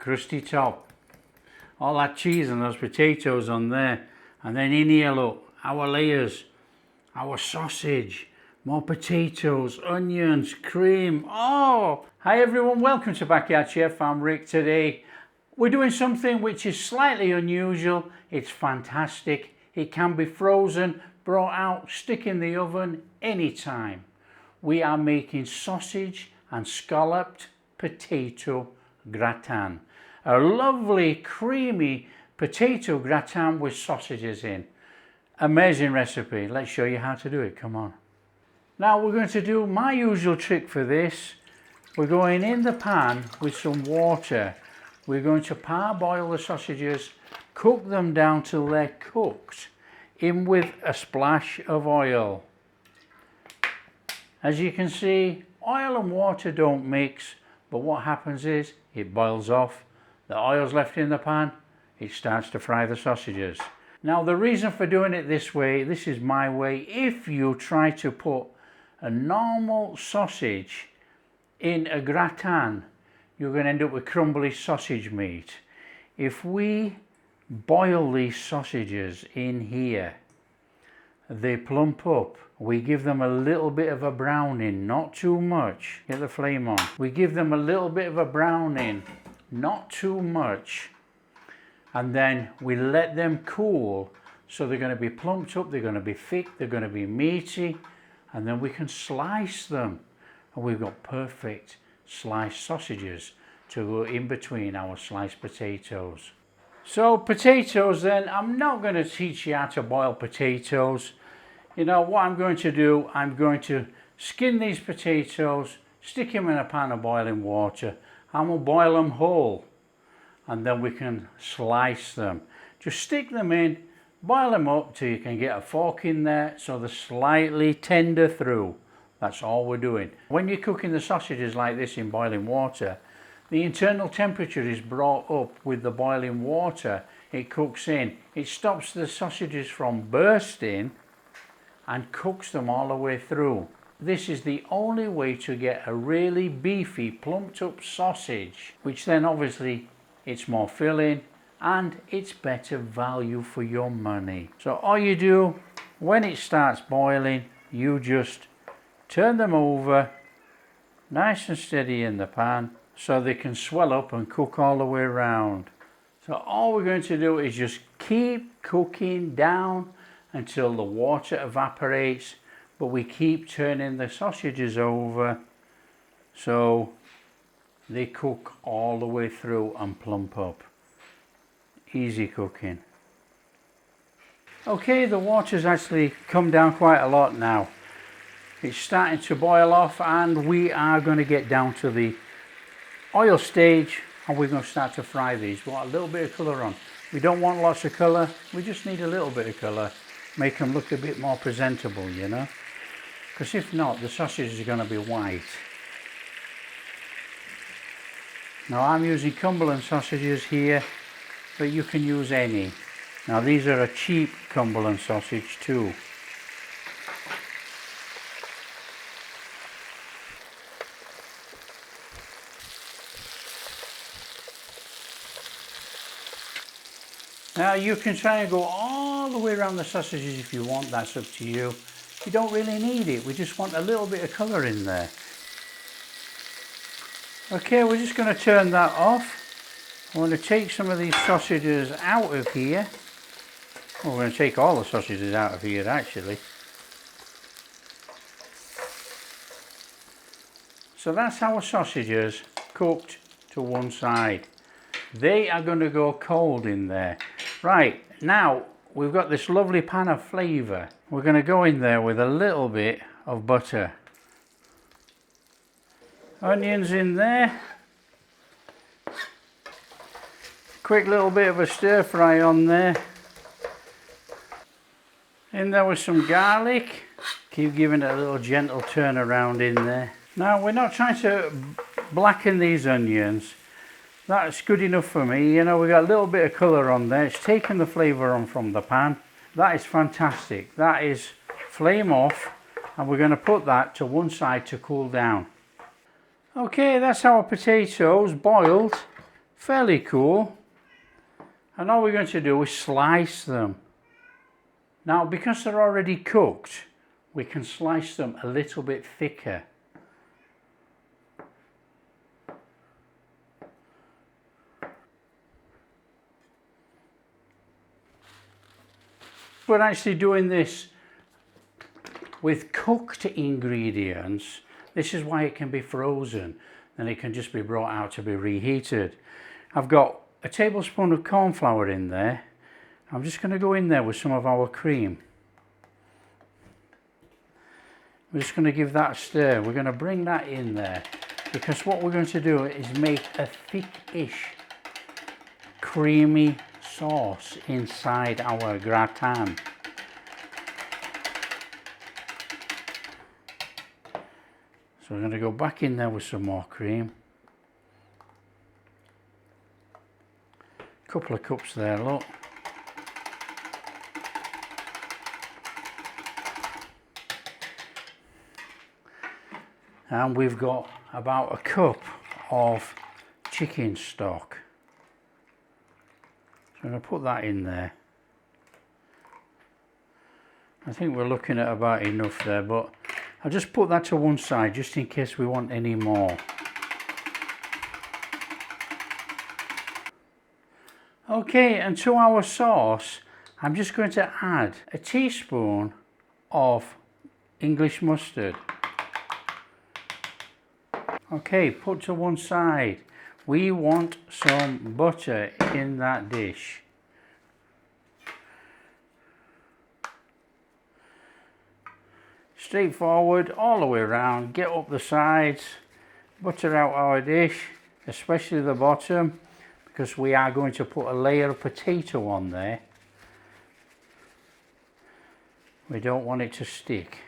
crusty top. All that cheese and those potatoes on there. And then in here, look, our layers, our sausage, more potatoes, onions, cream. Oh! Hi everyone, welcome to Backyard Chef. I'm Rick. Today we're doing something which is slightly unusual. It's fantastic. It can be frozen, brought out, stick in the oven anytime. We are making sausage and scalloped potato gratin. A lovely creamy potato gratin with sausages in. Amazing recipe. Let's show you how to do it. Come on. Now we're going to do my usual trick for this. We're going in the pan with some water. We're going to parboil the sausages, cook them down till they're cooked, in with a splash of oil. As you can see, oil and water don't mix, but what happens is it boils off, the oil's left in the pan, it starts to fry the sausages. Now the reason for doing it this way, this is my way. If you try to put a normal sausage in a gratin, you're going to end up with crumbly sausage meat. If we boil these sausages in here, they plump up. We give them a little bit of a browning, not too much. Get the flame on. We give them a little bit of a browning, not too much. And then we let them cool. So they're going to be plumped up, they're going to be thick, they're going to be meaty. And then we can slice them. And we've got perfect sliced sausages to go in between our sliced potatoes. So potatoes then, I'm not going to teach you how to boil potatoes. You know what I'm going to do, I'm going to skin these potatoes, stick them in a pan of boiling water, and we'll boil them whole. And then we can slice them. Just stick them in, boil them up till you can get a fork in there so they're slightly tender through. That's all we're doing. When you're cooking the sausages like this in boiling water, the internal temperature is brought up with the boiling water it cooks in. It stops the sausages from bursting and cooks them all the way through. This is the only way to get a really beefy, plumped up sausage, which then obviously it's more filling and it's better value for your money. So all you do, when it starts boiling, you just turn them over nice and steady in the pan so they can swell up and cook all the way around. So all we're going to do is just keep cooking down until the water evaporates, but we keep turning the sausages over so they cook all the way through and plump up. Easy cooking. Okay, the water's actually come down quite a lot now. It's starting to boil off and we are going to get down to the oil stage and we're going to start to fry these. We want a little bit of colour on. We don't want lots of colour, we just need a little bit of colour. Make them look a bit more presentable, you know, because if not, the sausages are going to be white. Now I'm using Cumberland sausages here, but you can use any. Now these are a cheap Cumberland sausage too. Now you can try and go all the way around the sausages if you want, that's up to you. You don't really need it, we just want a little bit of colour in there. Okay, we're just going to turn that off. I'm going to take some of these sausages out of here. Well, we're going to take all the sausages out of here actually. So that's our sausages cooked to one side. They are going to go cold in there. Right, now we've got this lovely pan of flavour. We're going to go in there with a little bit of butter. Onions in there. Quick little bit of a stir fry on there. In there with some garlic. Keep giving it a little gentle turn around in there. Now we're not trying to blacken these onions. That's good enough for me. You know, we got a little bit of colour on there. It's taken the flavour on from the pan. That is fantastic. That is flame off, and we're going to put that to one side to cool down. Okay, that's our potatoes boiled Fairly cool. And all we're going to do is slice them. Now, because they're already cooked, we can slice them a little bit thicker. We're actually doing this with cooked ingredients. This is why it can be frozen, and it can just be brought out to be reheated. I've got a tablespoon of corn flour in there. I'm just going to go in there with some of our cream. We're just going to give that a stir. We're going to bring that in there, because what we're going to do is make a thick-ish, creamy sauce inside our gratin. So we're going to go back in there with some more cream. A couple of cups there, look. And we've got about a cup of chicken stock. So I'm going to put that in there. I think we're looking at about enough there, but I'll just put that to one side just in case we want any more. Okay, and to our sauce, I'm just going to add a teaspoon of English mustard. Okay, put to one side. We want some butter in that dish. Straightforward all the way around, get up the sides, butter out our dish, especially the bottom, because we are going to put a layer of potato on there. We don't want it to stick.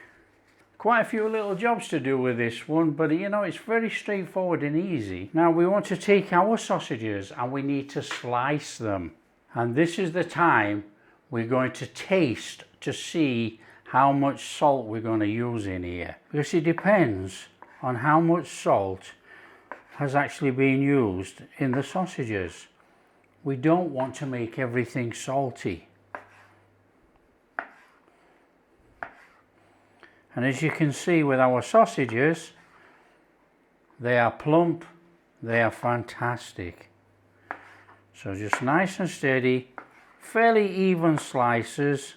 Quite a few little jobs to do with this one, but you know, it's very straightforward and easy. Now we want to take our sausages and we need to slice them. And this is the time we're going to taste to see how much salt we're going to use in here, because it depends on how much salt has actually been used in the sausages. We don't want to make everything salty. And as you can see with our sausages, they are plump, they are fantastic. So just nice and steady, fairly even slices.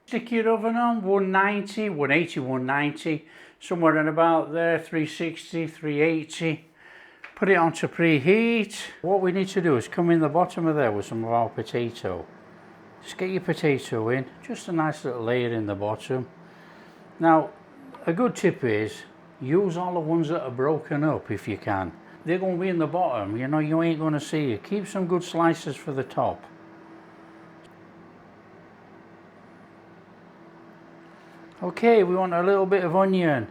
Stick your oven on 190, 180, 190, somewhere in about there, 360, 380. Put it on to preheat. What we need to do is come in the bottom of there with some of our potato. Just get your potato in, just a nice little layer in the bottom. Now, a good tip is, use all the ones that are broken up if you can. They're going to be in the bottom, you know, you ain't going to see it. Keep some good slices for the top. Okay, we want a little bit of onion.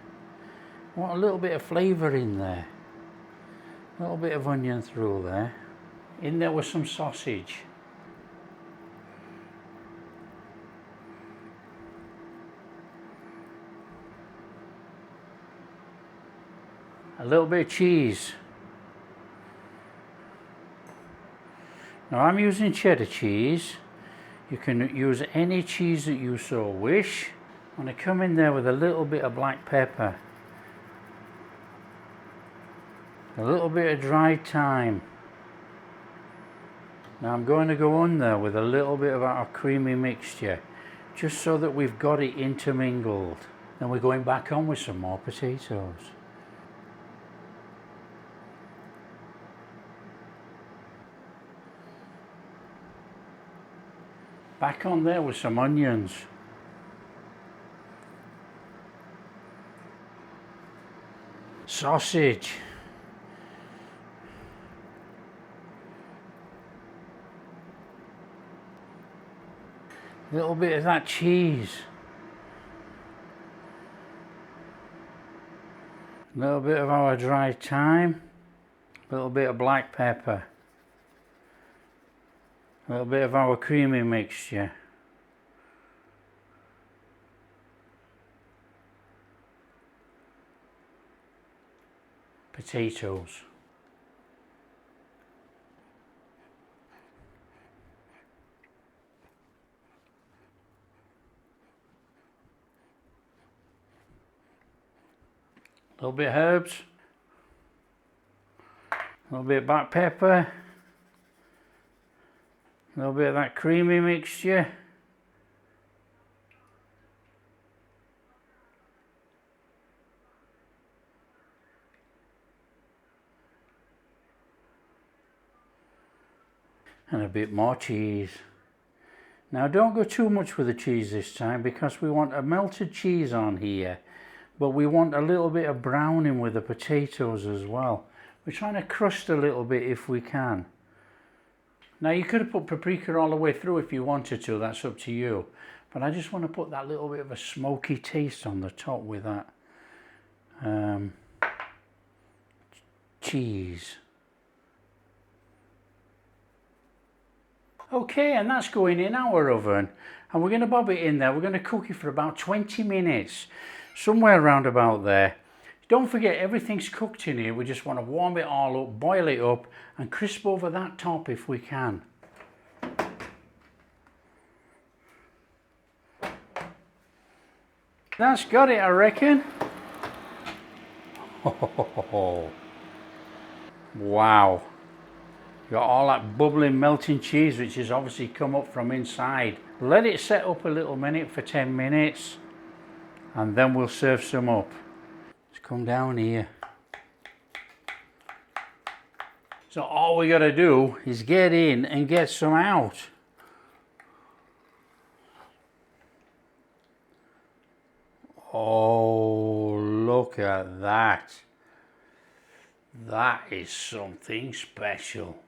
We want a little bit of flavour in there. A little bit of onion through there. In there with some sausage. A little bit of cheese. Now I'm using cheddar cheese. You can use any cheese that you so wish. I'm going to come in there with a little bit of black pepper. A little bit of dried thyme. Now I'm going to go on there with a little bit of our creamy mixture, just so that we've got it intermingled. Then we're going back on with some more potatoes. Back on there with some onions. Sausage. A little bit of that cheese. A little bit of our dried thyme. A little bit of black pepper. A little bit of our creamy mixture. potatoes. A little bit of herbs, a little bit of black pepper, a little bit of that creamy mixture. And a bit more cheese. Now don't go too much with the cheese this time because we want a melted cheese on here, but we want a little bit of browning with the potatoes as well. We're trying to crust a little bit if we can. Now you could have put paprika all the way through if you wanted to, that's up to you. But I just want to put that little bit of a smoky taste on the top with that cheese. Okay, and that's going in our oven. And we're going to bob it in there. We're going to cook it for about 20 minutes. Somewhere around about there. Don't forget, everything's cooked in here. We just want to warm it all up, boil it up, and crisp over that top if we can. That's got it, I reckon. Oh, wow. Got all that bubbling, melting cheese, which has obviously come up from inside. Let it set up a little minute for 10 minutes, and then we'll serve some up. Let's come down here. So all we got to do is get in and get some out. Oh, look at that. That is something special.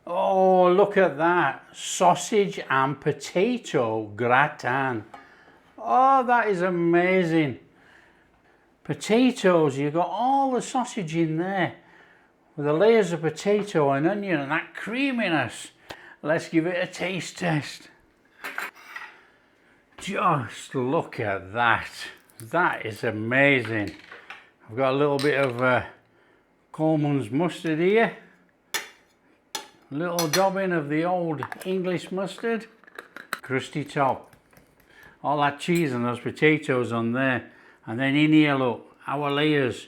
Oh, look at that. Sausage and potato gratin. Oh, that is amazing. Potatoes, you've got all the sausage in there with the layers of potato and onion and that creaminess. Let's give it a taste test. Just look at that. That is amazing. I've got a little bit of Coleman's mustard here. A little dobbing of the old English mustard. Crusty top. All that cheese and those potatoes on there. And then in here, look, our layers.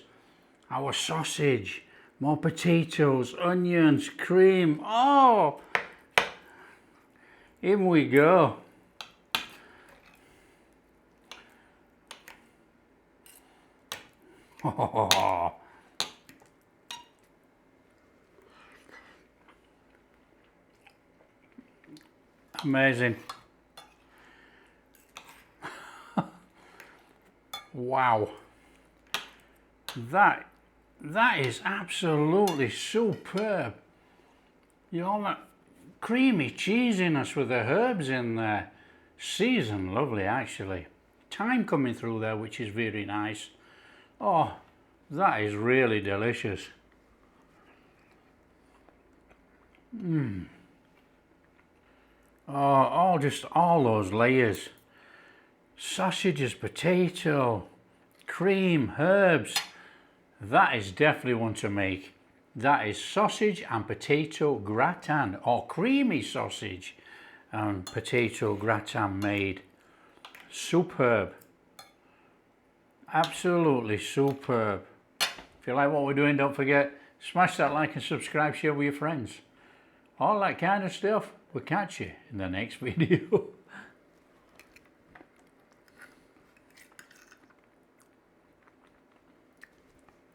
Our sausage. More potatoes, onions, cream. Oh! In we go. Oh. Amazing. Wow. That is absolutely superb. You know, all that creamy cheesiness with the herbs in there. Seasoned lovely, actually. Thyme coming through there, which is very nice. Oh, that is really delicious. Oh, just all those layers. Sausages, potato, cream, herbs. That is definitely one to make. That is sausage and potato gratin, or creamy sausage and potato gratin made. Superb. Absolutely superb. If you like what we're doing, don't forget, smash that like and subscribe, share with your friends. All that kind of stuff. We'll catch you in the next video.